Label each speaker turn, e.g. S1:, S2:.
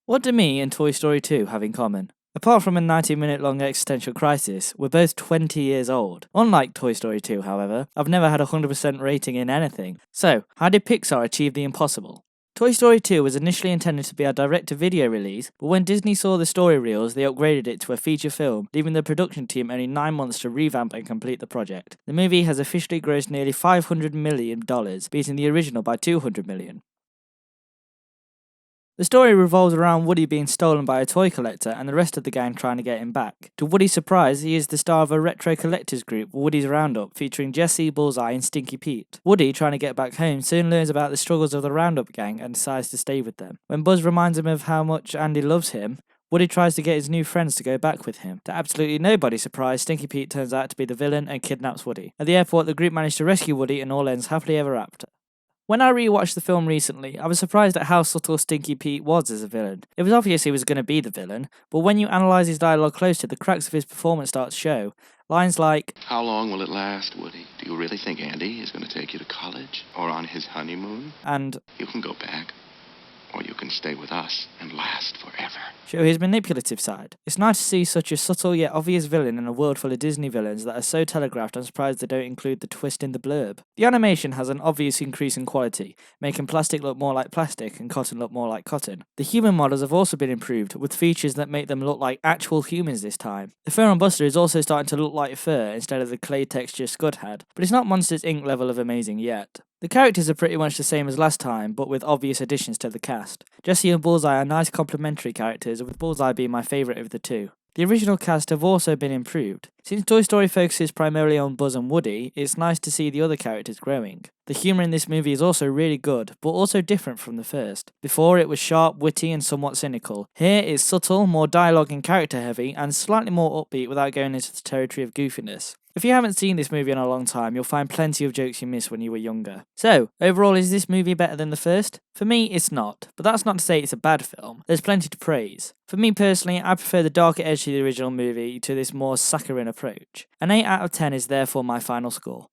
S1: What do me and Toy Story 2 have in common? Apart from a 90-minute long existential crisis, we're both 20 years old. Unlike Toy Story 2, however, I've never had a 100% rating in anything. So, how did Pixar achieve the impossible? Toy Story 2 was initially intended to be a direct-to-video release, but when Disney saw the story reels, they upgraded it to a feature film, leaving the production team only 9 months to revamp and complete the project. The movie has officially grossed nearly $500 million, beating the original by $200 million. The story revolves around Woody being stolen by a toy collector and the rest of the gang trying to get him back. To Woody's surprise, he is the star of a retro collectors group, Woody's Roundup, featuring Jessie, Bullseye and Stinky Pete. Woody, trying to get back home, soon learns about the struggles of the Roundup gang and decides to stay with them. When Buzz reminds him of how much Andy loves him, Woody tries to get his new friends to go back with him. To absolutely nobody's surprise, Stinky Pete turns out to be the villain and kidnaps Woody. At the airport, the group manage to rescue Woody and all ends happily ever after. When I rewatched the film recently, I was surprised at how subtle Stinky Pete was as a villain. It was obvious he was going to be the villain, but when you analyse his dialogue closely, the cracks of his performance start to show. Lines like,
S2: "How long will it last, Woody? Do you really think Andy is going to take you to college? Or on his honeymoon?
S1: And
S2: You can go back. Or you can stay with us and last forever."
S1: show his manipulative side. It's nice to see such a subtle yet obvious villain in a world full of Disney villains that are so telegraphed I'm surprised they don't include the twist in the blurb. The animation has an obvious increase in quality, making plastic look more like plastic and cotton look more like cotton. The human models have also been improved, with features that make them look like actual humans this time. The fur on Buster is also starting to look like fur instead of the clay texture Scud had, but it's not Monsters Inc. level of amazing yet. The characters are pretty much the same as last time, but with obvious additions to the cast. Jessie and Bullseye are nice complementary characters, with Bullseye being my favourite of the two. The original cast have also been improved. Since Toy Story focuses primarily on Buzz and Woody, it's nice to see the other characters growing. The humour in this movie is also really good, but also different from the first. Before, it was sharp, witty and somewhat cynical. Here, it's subtle, more dialogue and character heavy, and slightly more upbeat without going into the territory of goofiness. If you haven't seen this movie in a long time, you'll find plenty of jokes you missed when you were younger. So, overall, is this movie better than the first? For me, it's not, but that's not to say it's a bad film. There's plenty to praise. For me personally, I prefer the darker edge to the original movie to this more saccharine approach. An 8 out of 10 is therefore my final score.